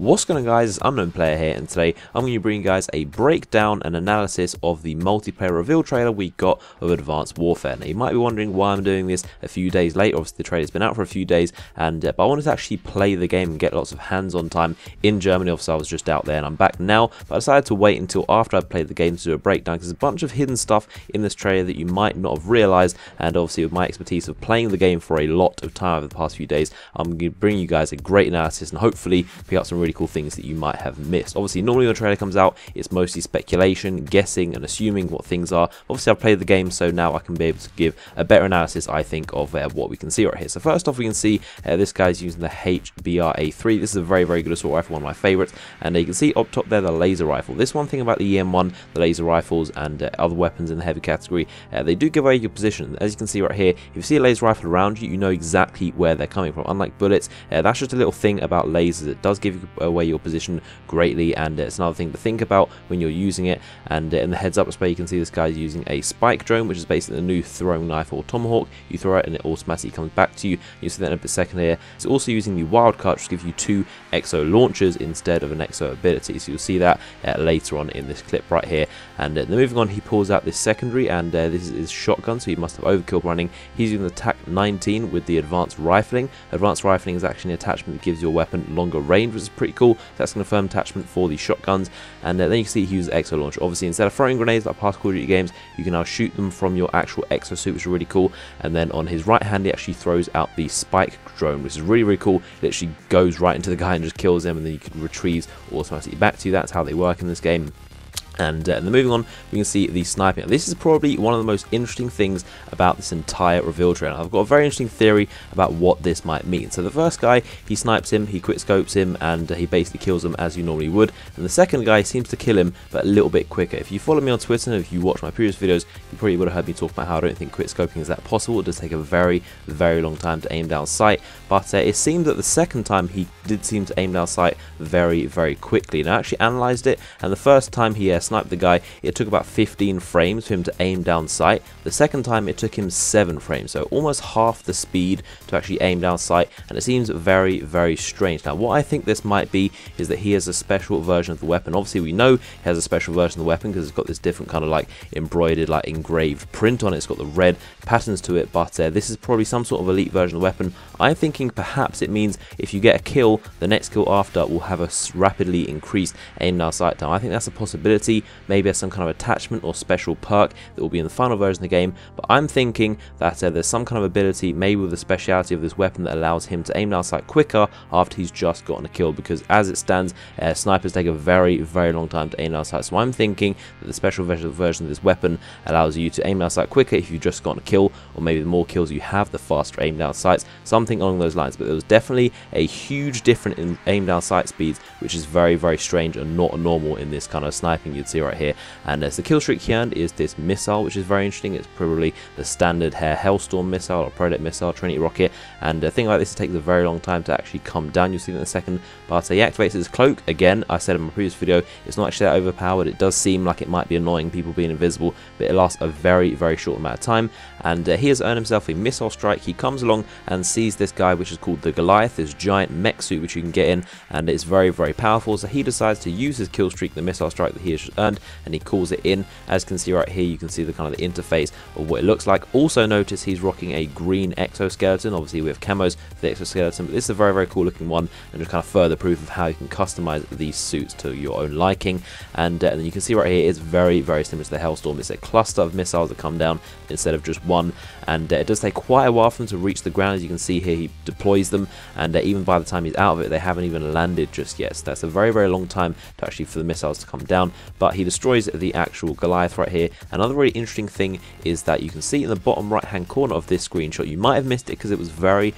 What's going on, guys? It's Unknown Player here, and today I'm going to bring you guys a breakdown and analysis of the multiplayer reveal trailer we got of Advanced Warfare. Now you might be wondering why I'm doing this a few days late. Obviously the trailer's been out for a few days, and but I wanted to actually play the game and get lots of hands-on time in Germany. Obviously I was just out there and I'm back now, but I decided to wait until after I played the game to do a breakdown, because there's a bunch of hidden stuff in this trailer that you might not have realised, and obviously with my expertise of playing the game for a lot of time over the past few days, I'm going to bring you guys a great analysis and hopefully pick up some really cool things that you might have missed. Obviously normally when the trailer comes out it's mostly speculation, guessing and assuming what things are. Obviously I've played the game, so now I can be able to give a better analysis, I think, of what we can see right here. So first off, we can see this guy's using the HBRA3. This is a very good assault rifle, one of my favourites, and you can see up top there the laser rifle. This one thing about the EM1, the laser rifles and other weapons in the heavy category, they do give away your position. As you can see right here, if you see a laser rifle around you, you know exactly where they're coming from. Unlike bullets, that's just a little thing about lasers. It does give you away your position greatly, and it's another thing to think about when you're using it. And in the heads up display you can see this guy's using a spike drone, which is basically the new throwing knife or tomahawk. You throw it and it automatically comes back to you. You see that in a second here. It's also using the wildcard, which gives you 2 exo launchers instead of an exo ability, so you'll see that later on in this clip right here. And then moving on, he pulls out this secondary, and this is his shotgun, so he must have overkill running. He's using the TAC-19 with the advanced rifling. Advanced rifling is actually an attachment that gives your weapon longer range, which is pretty cool. That's an confirmed attachment for the shotguns. And then you can see he uses exo launcher. Obviously instead of throwing grenades like past Call of Duty games, you can now shoot them from your actual exo suit, which is really cool. And then on his right hand he actually throws out the spike drone, which is really cool. It literally goes right into the guy and just kills him, and then you can retrieve automatically back to you. That's how they work in this game. And then moving on, we can see the sniping. This is probably one of the most interesting things about this entire reveal trailer. I've got a very interesting theory about what this might mean. So the first guy, he snipes him, he quick scopes him, and he basically kills him as you normally would. And the second guy seems to kill him, but a little bit quicker. If you follow me on Twitter and if you watch my previous videos, you probably would have heard me talk about how I don't think quick scoping is that possible. It does take a very long time to aim down sight. But it seemed that the second time he did seem to aim down sight very quickly. And I actually analysed it, and the first time he sniped the guy, it took about 15 frames for him to aim down sight. The second time it took him 7 frames, so almost half the speed to actually aim down sight, and it seems very strange. Now what I think this might be is that he has a special version of the weapon. Obviously we know he has a special version of the weapon because it's got this different kind of like embroidered, like engraved print on it. It's got the red patterns to it, but this is probably some sort of elite version of the weapon. I'm thinking perhaps it means if you get a kill, the next kill after will have a rapidly increased aim down sight time. I think that's a possibility. Maybe as some kind of attachment or special perk that will be in the final version of the game, but I'm thinking that there's some kind of ability, maybe with the speciality of this weapon, that allows him to aim down sight quicker after he's just gotten a kill, because as it stands, snipers take a very long time to aim down sight. So I'm thinking that the special version of this weapon allows you to aim down sight quicker if you've just gotten a kill, or maybe the more kills you have, the faster aim down sights, something along those lines. But there was definitely a huge difference in aim down sight speeds, which is very strange and not normal in this kind of sniping you'd see right here. And as the kill streak he earned is this missile, which is very interesting. It's probably the standard Hellstorm missile or Project missile, Trinity rocket, and a thing like this, it takes a very long time to actually come down. You'll see that in a second. But he activates his cloak again. I said in my previous video, it's not actually that overpowered. It does seem like it might be annoying, people being invisible, but it lasts a very short amount of time. And he has earned himself a missile strike. He comes along and sees this guy, which is called the Goliath, this giant mech suit which you can get in, and it's very powerful. So he decides to use his kill streak, the missile strike that he has just earned, and he calls it in. As you can see right here, you can see the kind of the interface of what it looks like. Also notice he's rocking a green exoskeleton. Obviously we have camos for the exoskeleton, but this is a very cool looking one, and just kind of further proof of how you can customize these suits to your own liking. And then you can see right here, it's very similar to the Hellstorm. It's a cluster of missiles that come down instead of just one, and it does take quite a while for them to reach the ground. As you can see here, he deploys them, and even by the time he's out of it, they haven't even landed just yet. So that's a very long time to actually for the missiles to come down. But he destroys the actual Goliath right here. Another really interesting thing is that you can see in the bottom right hand corner of this screenshot, you might have missed it because it was very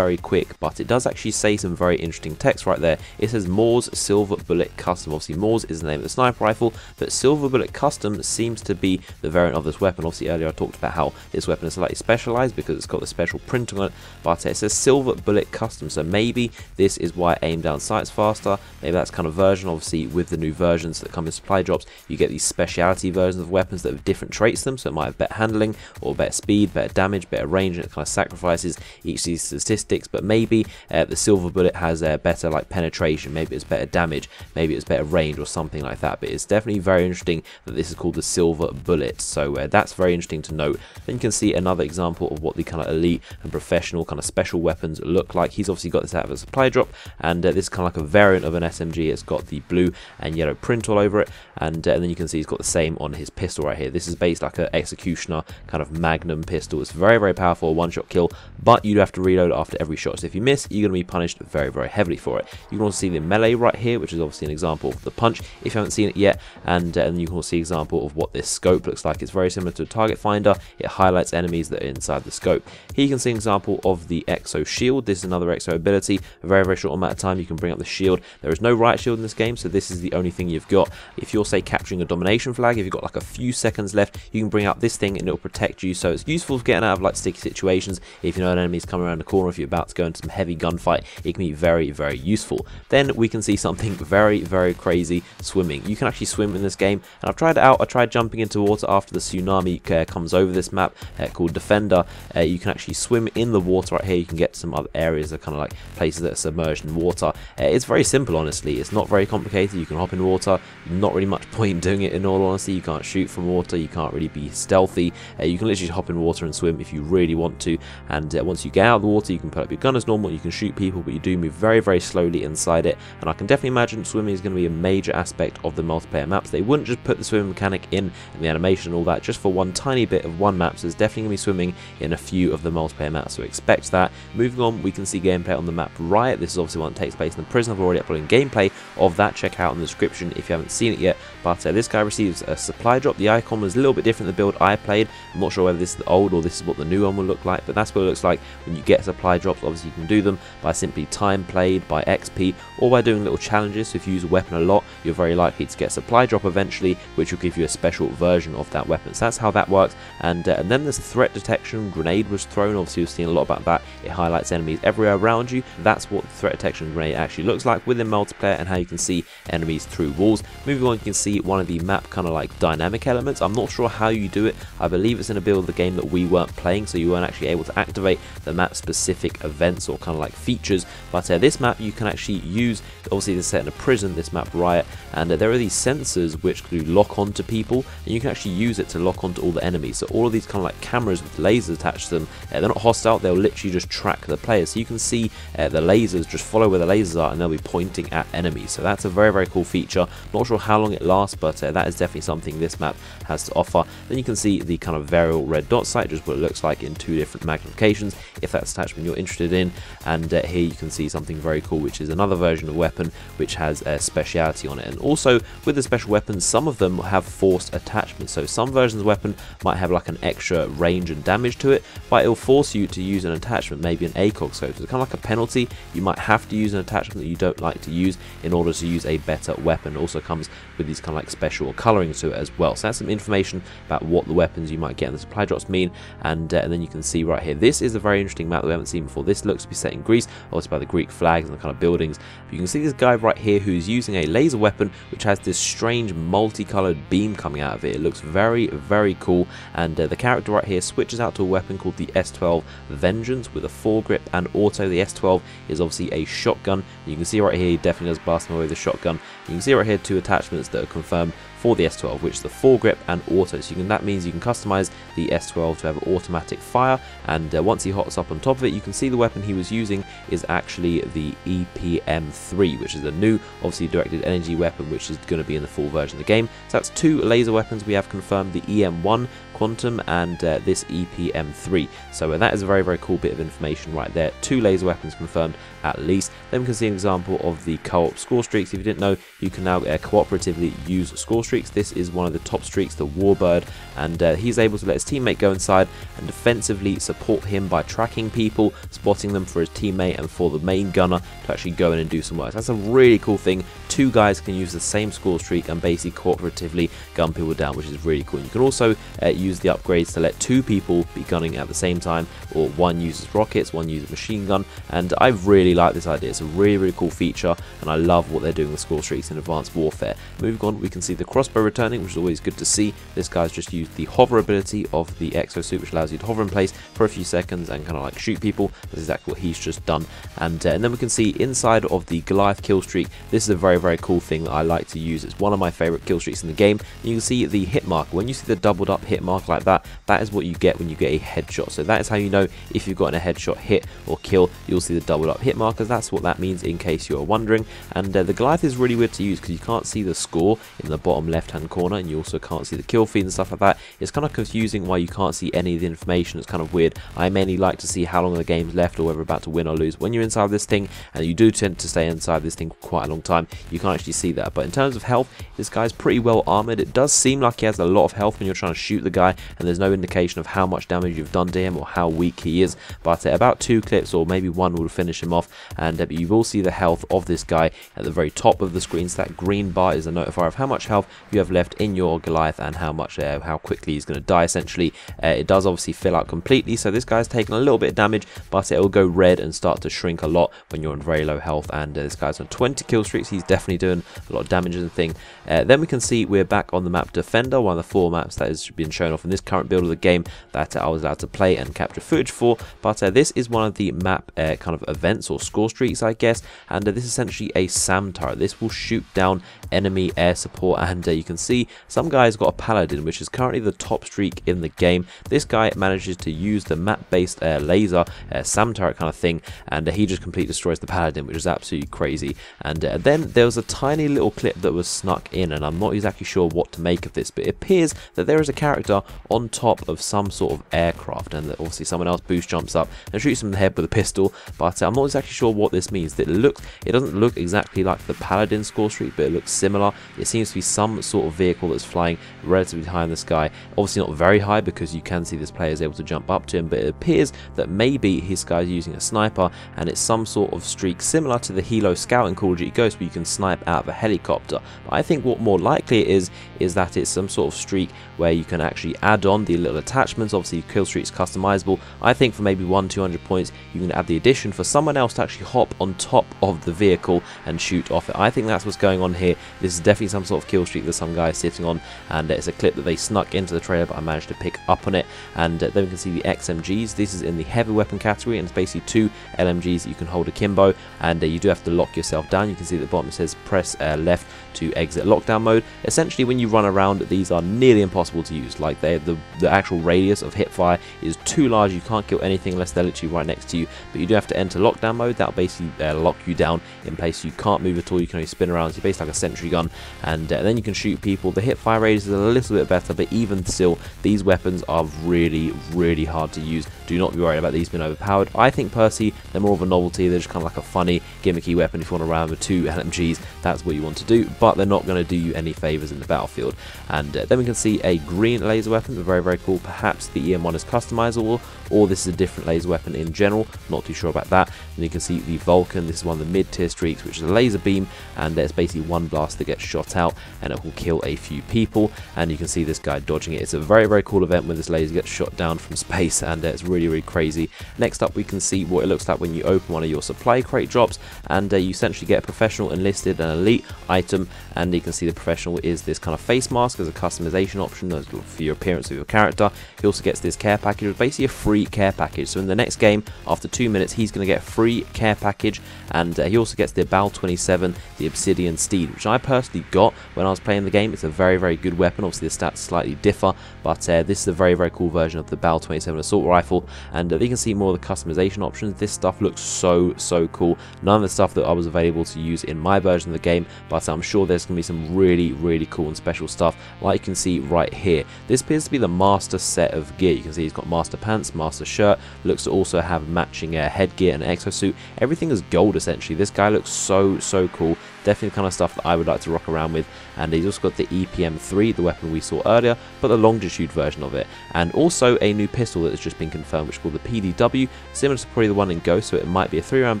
quick, but it does actually say some very interesting text right there. It says Moore's Silver Bullet Custom. Obviously Moore's is the name of the sniper rifle, but Silver Bullet Custom seems to be the variant of this weapon. Obviously earlier I talked about how this weapon is slightly specialized because it's got the special print on it, but it says Silver Bullet Custom, so maybe this is why aim down sight's faster. Maybe that's kind of version, obviously with the new versions that come in supply drops, drops, you get these speciality versions of weapons that have different traits to them, so it might have better handling or better speed, better damage, better range, and it kind of sacrifices each of these statistics. But maybe the silver bullet has better like penetration, maybe it's better damage, maybe it's better range or something like that. But it's definitely very interesting that this is called the silver bullet, so that's very interesting to note. Then you can see another example of what the kind of elite and professional kind of special weapons look like. He's obviously got this out of a supply drop, and this is kind of like a variant of an SMG. It's got the blue and yellow print all over it, and then you can see he's got the same on his pistol right here. This is based like an executioner kind of magnum pistol. It's very, very powerful, one-shot kill, but you do have to reload after every shot, so if you miss, you're going to be punished very, very heavily for it. You can also see the melee right here, which is obviously an example of the punch if you haven't seen it yet, and you can also see an example of what this scope looks like. It's very similar to a target finder. It highlights enemies that are inside the scope. Here you can see an example of the exo shield. This is another exo ability. A very, very short amount of time you can bring up the shield. There is no riot shield in this game, so this is the only thing you've got. If you're, say, capturing a domination flag, if you've got like a few seconds left, you can bring out this thing and it'll protect you, so it's useful for getting out of like sticky situations. If you know an enemy's coming around the corner, if you're about to go into some heavy gunfight, it can be very, very useful. Then we can see something very, very crazy: swimming. You can actually swim in this game, and I've tried it out. I tried jumping into water after the tsunami comes over this map called Defender. You can actually swim in the water right here. You can get to some other areas that are kind of like places that are submerged in water. It's very simple, honestly. It's not very complicated. You can hop in water. Not really much point in doing it, in all honesty. You can't shoot from water. You can't really be stealthy. You can literally hop in water and swim if you really want to, and once you get out of the water, you can put up your gun as normal. You can shoot people, but you do move very, very slowly inside it, and I can definitely imagine swimming is going to be a major aspect of the multiplayer maps. They wouldn't just put the swimming mechanic in and the animation and all that just for one tiny bit of one map, so there's definitely going to be swimming in a few of the multiplayer maps, so expect that. Moving on, we can see gameplay on the map Riot. This is obviously one that takes place in the prison. I've already uploaded gameplay of that. Check out in the description if you haven't seen it yet. But this guy receives a supply drop. The icon was a little bit different than the build I played. I'm not sure whether this is the old or this is what the new one will look like, but that's what it looks like when you get supply drops. Obviously you can do them by simply time played, by XP, or by doing little challenges. So if you use a weapon a lot, you're very likely to get a supply drop eventually, which will give you a special version of that weapon. So that's how that works. And then there's threat detection. Grenade was thrown. Obviously you've seen a lot about that. It highlights enemies everywhere around you. That's what the threat detection grenade actually looks like within multiplayer, and how you can see enemies through walls. Moving on, you can see one of the map kind of like dynamic elements. I'm not sure how you do it. I believe it's in a build of the game that we weren't playing, so you weren't actually able to activate the map specific events or kind of like features. But this map you can actually use. Obviously this is set in a prison, this map Riot, and there are these sensors which do lock onto people, and you can actually use it to lock onto all the enemies. So all of these kind of like cameras with lasers attached to them, they're not hostile, they'll literally just track the players. So you can see the lasers, just follow where the lasers are, and they'll be pointing at enemies. So that's a very, very cool feature. Not sure how long it lasts, but that is definitely something this map has to offer. Then you can see the kind of variable red dot sight, just what it looks like in two different magnifications, if that's attachment you're interested in. And here you can see something very cool, which is another version of weapon which has a speciality on it. And also with the special weapons, some of them have forced attachments. So some versions of weapon might have like an extra range and damage to it, but it'll force you to use an attachment, maybe an ACOG scope. So it's kind of like a penalty. You might have to use an attachment that you don't like to use in order to use a better weapon. It also comes with these kind of like special coloring to it as well. So that's some information about what the weapons you might get in the supply drops mean. And then you can see right here, this is a very interesting map that we haven't seen before. This looks to be set in Greece, obviously by the Greek flags and the kind of buildings. But you can see this guy right here who's using a laser weapon which has this strange multicolored beam coming out of it. It looks very, very cool. And the character right here switches out to a weapon called the S12 Vengeance with a foregrip and auto. The S12 is obviously a shotgun. You can see right here he definitely does blast him away with a shotgun. You can see right here two attachments that are confirmed for the S12, which is the foregrip and auto. So that means you can customize the S12 to have automatic fire, and once he hots up on top of it, you can see the weapon he was using is actually the EPM3, which is a new, obviously directed energy weapon, which is going to be in the full version of the game. So that's two laser weapons we have confirmed, the EM1 Quantum and this EPM3. So that is a very, very cool bit of information right there. Two laser weapons confirmed at least. Then we can see an example of the co-op score streaks. If you didn't know, you can now cooperatively use score streaks. This is one of the top streaks, the warbird, and he's able to let his teammate go inside and defensively support him by tracking people, spotting them for his teammate and for the main gunner to actually go in and do some work. So that's a really cool thing, 2 guys can use the same score streak and basically cooperatively gun people down, which is really cool. You can also use the upgrades to let 2 people be gunning at the same time, or 1 uses rockets, 1 uses machine gun, and I really like this idea. It's a really cool feature, and I love what they're doing with score streaks in Advanced Warfare. Moving on, we can see the crossbow returning, which is always good to see. This guy's just used the hover ability of the exosuit, which allows you to hover in place for a few seconds and kind of like shoot people. That's exactly what he's just done. And then we can see inside of the Goliath kill streak, this is a very cool thing that I like to use. It's one of my favorite kill streaks in the game. You can see the hit marker. When you see the doubled up hit mark like that, that is what you get when you get a headshot. So that is how you know if you've gotten a headshot hit or kill. You'll see the doubled up hit markers. That's what that means, in case you're wondering. And the Goliath is really weird to use because you can't see the score in the bottom left hand corner, and you also can't see the kill feed and stuff like that. It's kind of confusing why you can't see any of the information. It's kind of weird. I mainly like to see how long the game's left or whether we're about to win or lose. When you're inside this thing, and you do tend to stay inside this thing for quite a long time, you can't actually see that. But in terms of health, this guy's pretty well armored. It does seem like he has a lot of health when you're trying to shoot the guy, and there's no indication of how much damage you've done to him or how weak he is. But about 2 clips or maybe 1 will finish him off, and you will see the health of this guy at the very top of the screen. So that green bar is a notifier of how much health you have left in your Goliath and how quickly he's going to die. Essentially, it does obviously fill out completely, so this guy's taking a little bit of damage, but it will go red and start to shrink a lot when you're on very low health. And this guy's on 20 kill streaks. He's definitely doing a lot of damage in the thing. Then we can see we're back on the map Defender, one of the 4 maps that has been shown off in this current build of the game that I was allowed to play and capture footage for. But this is one of the map kind of events or score streaks, I guess, and this is essentially a SAM turret. This will shoot down enemy air support, and you can see some guy's got a paladin, which is currently the top streak in the game. This guy manages to use the map-based laser SAM turret kind of thing, and he just completely destroys the paladin, which is absolutely crazy. And then there was a tiny little clip that was snuck in, and I'm not exactly sure what to make of this, but it appears that there is a character on top of some sort of aircraft, and that obviously someone else boost jumps up and shoots him in the head with a pistol. But I'm not exactly sure what this means. It doesn't look exactly like the paladin score streak, but it looks similar. It seems to be some sort of vehicle that's flying relatively high in the sky. Obviously not very high, because you can see this player is able to jump up to him, but it appears that maybe his guy's using a sniper, and it's some sort of streak similar to the Helo Scout in Call of Duty Ghosts, where you can snipe out of a helicopter. But I think what more likely it is that it's some sort of streak where you can actually add on the little attachments. Obviously kill streak's customizable. I think for maybe 100-200 points you can add the addition for someone else to actually hop on top of the vehicle and shoot off it. I think that's what's going on here. This is definitely some sort of kill streak that some guy is sitting on, and it's a clip that they snuck into the trailer, but I managed to pick up on it. And then we can see the XMGs. This is in the heavy weapon category, and it's basically 2 LMGs that you can hold akimbo, and you do have to lock yourself down. You can see at the bottom it says press left to exit lockdown mode. Essentially, when you run around, these are nearly impossible to use. Like the actual radius of hip fire is too large. You can't kill anything unless they're literally right next to you. But you do have to enter lockdown mode. That'll basically lock you down in place. You can't move at all. You can only spin around. So you're basically like a sentry gun, and then you can shoot people. The hip fire radius is a little bit better, but even still, these weapons are really hard to use. Do not be worried about these being overpowered. I think personally they're more of a novelty. They're just kind of like a funny gimmicky weapon. If you want to run with 2 LMGs, that's what you want to do, but they're not going to do you any favors in the battlefield. And then we can see a green laser weapon, very cool. Perhaps the EM1 is customizable, or this is a different laser weapon in general. Not too sure about that. And you can see the Vulcan. This is one of the mid-tier streaks, which is a laser beam, and there's basically 1 blast that gets shot out and it will kill a few people. And you can see this guy dodging it. It's a very cool event when this laser gets shot down from space, and it's really crazy. Next up, we can see what it looks like when you open one of your supply crate drops, and you essentially get a professional, enlisted, and elite item. And you can see the professional is this kind of face mask as a customization option for your appearance of your character. He also gets this care package, which is basically a free care package. So in the next game, after 2 minutes, he's going to get a free care package, and he also gets the Bal 27, the Obsidian Steed, which I personally got when I was playing the game. It's a very good weapon. Obviously the stats slightly differ, but this is a very cool version of the Bal 27 assault rifle. And you can see more of the customization options. This stuff looks so cool. None of the stuff that I was available to use in my version of the game, but I'm sure there's going to be some really cool and special stuff, like you can see right here. This appears to be the master set of gear. You can see he's got master pants, master shirt, looks to also have matching headgear and exosuit. Everything is gold essentially. This guy looks so cool. definitely the kind of stuff that I would like to rock around with. And he's also got the EPM3, the weapon we saw earlier, but the longitude version of it, and also a new pistol that has just been confirmed, which is called the PDW, similar to probably the one in Ghost, so it might be a 3-round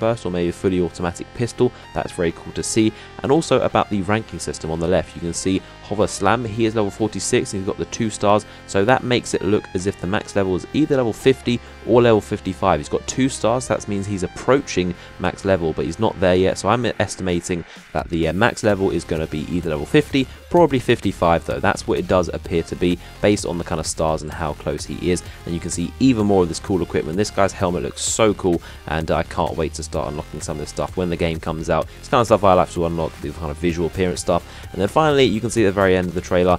burst or maybe a fully automatic pistol. That's very cool to see. And also about the ranking system on the left, you can see Hover Slam, he is level 46 and he's got the 2 stars, so that makes it look as if the max level is either level 50 or level 55. He's got 2 stars, that means he's approaching max level, but he's not there yet, so I'm estimating that the max level is going to be either level 50, probably 55 though. That's what it does appear to be based on the kind of stars and how close he is. And you can see even more of this cool equipment. This guy's helmet looks so cool, and I can't wait to start unlocking some of this stuff when the game comes out. It's kind of stuff I like to unlock, the kind of visual appearance stuff. And then finally, you can see at the very end of the trailer,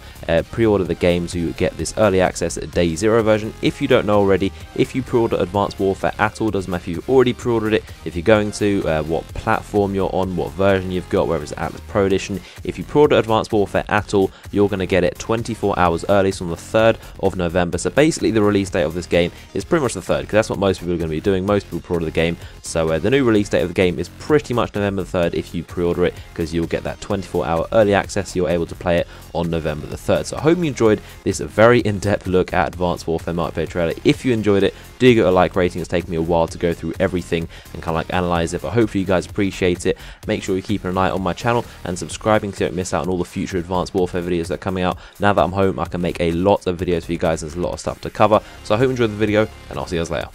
pre-order the game to get this early access at day 0 version. If you don't know already, if you pre-order Advanced Warfare at all, doesn't matter if you've already pre-ordered it, if you're going to, what platform you're on, what version you've got, whether it's Atlas Pro Edition, if you pre-order Advanced Warfare at all, you're going to get it 24 hours early, so on the 3rd of November. So basically the release date of this game is pretty much the 3rd, because that's what most people are going to be doing. Most people pre-order the game, so the new release date of the game is pretty much November the 3rd if you pre-order it, because you'll get that 24-hour early access, so you're able to play it on November the 3rd. So I hope you enjoyed this very in-depth look at Advanced Warfare multiplayer trailer. If you enjoyed it, do give it a like rating. It's taken me a while to go through everything and kind of like analyze it, but hopefully you guys appreciate it. Make sure you're keeping an eye on my channel and subscribing so you don't miss out on all the future Advanced Warfare videos that are coming out. Now that I'm home, I can make a lot of videos for you guys. There's a lot of stuff to cover, so I hope you enjoyed the video, and I'll see you guys later.